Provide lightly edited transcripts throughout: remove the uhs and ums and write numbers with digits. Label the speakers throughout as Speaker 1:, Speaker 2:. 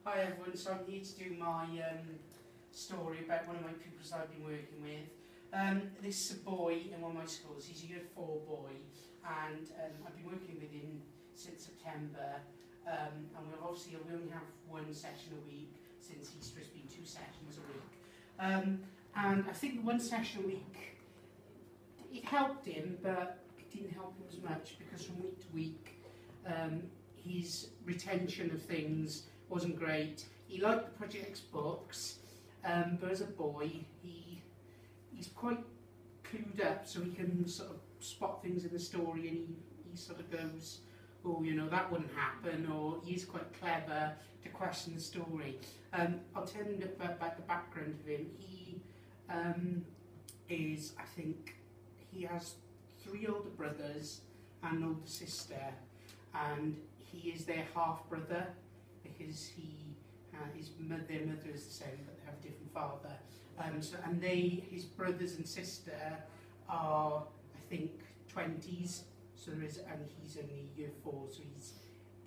Speaker 1: Hi everyone, so I'm here to do my story about one of my pupils I've been working with. This is a boy in one of my schools. He's a year 4 boy, and I've been working with him since September. And we only have one session a week since Easter. It's been 2 sessions a week. And I think the one session a week, it helped him, but it didn't help him as much because from week to week, his retention of things wasn't great. He liked the Project X books, but as a boy, he's quite clued up, so he can sort of spot things in the story, and he sort of goes, oh, you know, that wouldn't happen, or he's quite clever to question the story. I'll tell you about the background of him. He I think, he has 3 older brothers and an older sister, and he is their half-brother, because their mother is the same, but they have a different father. His brothers and sister are, I think, 20s. So and he's only year 4, so he's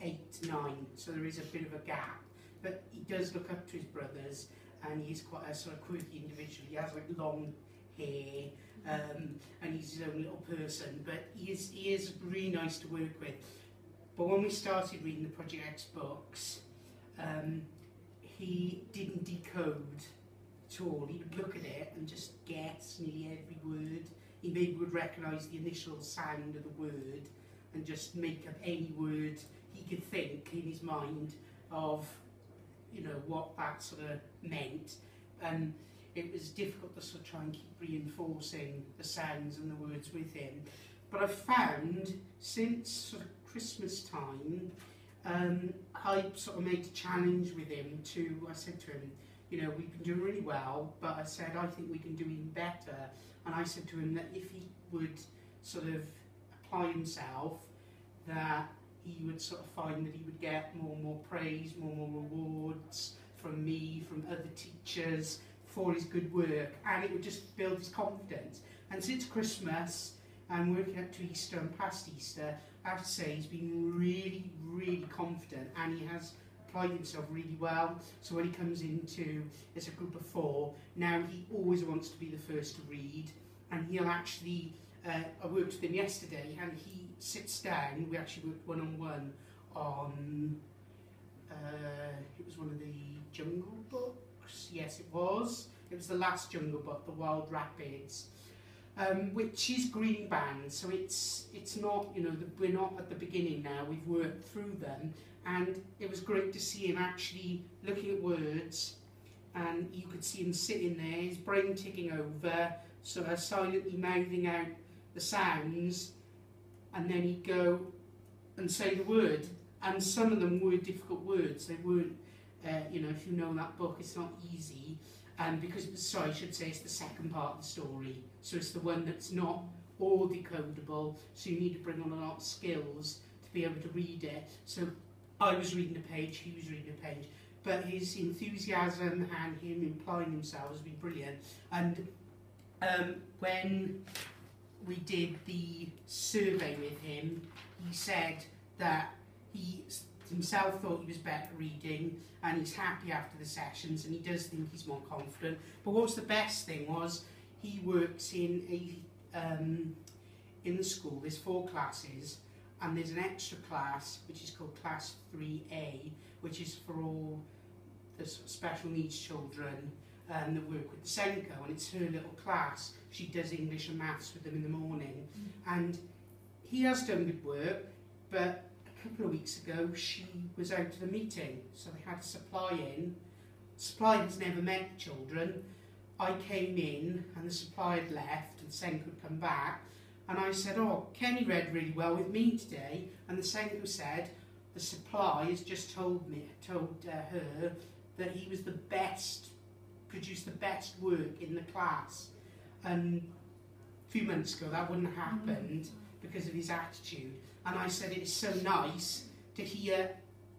Speaker 1: 8, 9. So there is a bit of a gap. But he does look up to his brothers, and he's quite a sort of quirky individual. He has like long hair, and he's his own little person. But he is really nice to work with. But when we started reading the Project X books, he didn't decode at all. He would look at it and just guess nearly every word. He maybe would recognise the initial sound of the word and just make up any word he could think in his mind of, you know, what that sort of meant. And it was difficult to sort of try and keep reinforcing the sounds and the words with him. But I've found, since sort of Christmas time, I sort of made a challenge with him I said to him, you know, we've been doing really well, but I said, I think we can do even better. And I said to him that if he would sort of apply himself, that he would sort of find that he would get more and more praise, more and more rewards from me, from other teachers, for his good work, and it would just build his confidence. And since Christmas, and working up to Easter and past Easter, I have to say he's been really, really confident, and he has applied himself really well. So when he comes into, it's a group of 4, now he always wants to be the first to read, and he'll actually, I worked with him yesterday, and he sits down, we actually worked one-on-one on, it was one of the Jungle books, yes it was the last Jungle book, The Wild Rapids. Which is green band, so it's not, you know, we're not at the beginning now, we've worked through them, and it was great to see him actually looking at words, and you could see him sitting there, his brain ticking over, sort of silently mouthing out the sounds, and then he'd go and say the word, and some of them were difficult words. They weren't, you know, if you know that book, it's not easy. Because, sorry, I should say it's the second part of the story. So it's the one that's not all decodable, so you need to bring on a lot of skills to be able to read it. So I was reading a page, he was reading a page, but his enthusiasm and him applying himself has been brilliant. And when we did the survey with him, he said that he himself thought he was better reading, and he's happy after the sessions, and he does think he's more confident. But what was the best thing was, he works in the school, there's 4 classes, and there's an extra class which is called Class 3A, which is for all the special needs children that work with the Senko, and it's her little class. She does English and maths with them in the morning, and he has done good work, but a couple of weeks ago she was out at a meeting, so they had a supply in. Supply has never met children. I came in and the supply had left and Senko had come back, and I said, oh, Kenny read really well with me today, and the Senko said the supply has just told her that he was the best, produced the best work in the class. And a few months ago that wouldn't have happened because of his attitude. And I said, it's so nice to hear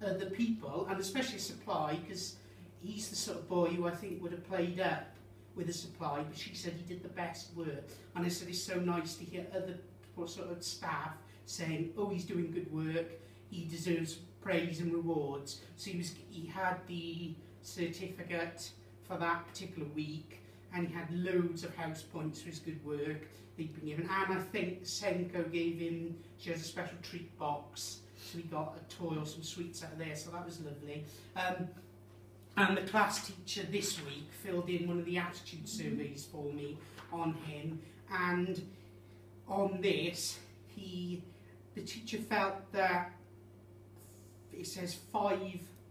Speaker 1: other people, and especially Supply, because he's the sort of boy who I think would have played up with a Supply, but she said he did the best work. And I said, it's so nice to hear other sort of staff saying, oh, he's doing good work, he deserves praise and rewards. So he had the certificate for that particular week, and he had loads of house points for his good work he'd been given. And I think Senko gave him, she has a special treat box, so he got a toy or some sweets out of there, so that was lovely. And the class teacher this week filled in one of the attitude surveys for me on him, and on this, the teacher felt that it says 5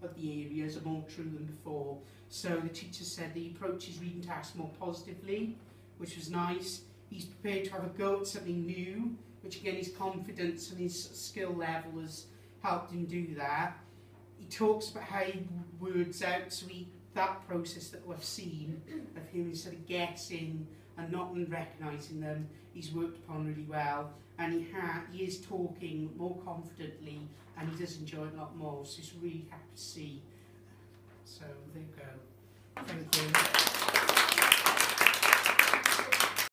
Speaker 1: of the areas are more true than before. So the teacher said that he approached his reading task more positively, which was nice. He's prepared to have a go at something new, which again his confidence and his skill level has helped him do that. He talks about how he words out, so that process that we've seen of him instead of guessing and not recognising them, he's worked upon really well, and he is talking more confidently, and he does enjoy it a lot more, so it's really happy to see. So there you go. Thank you.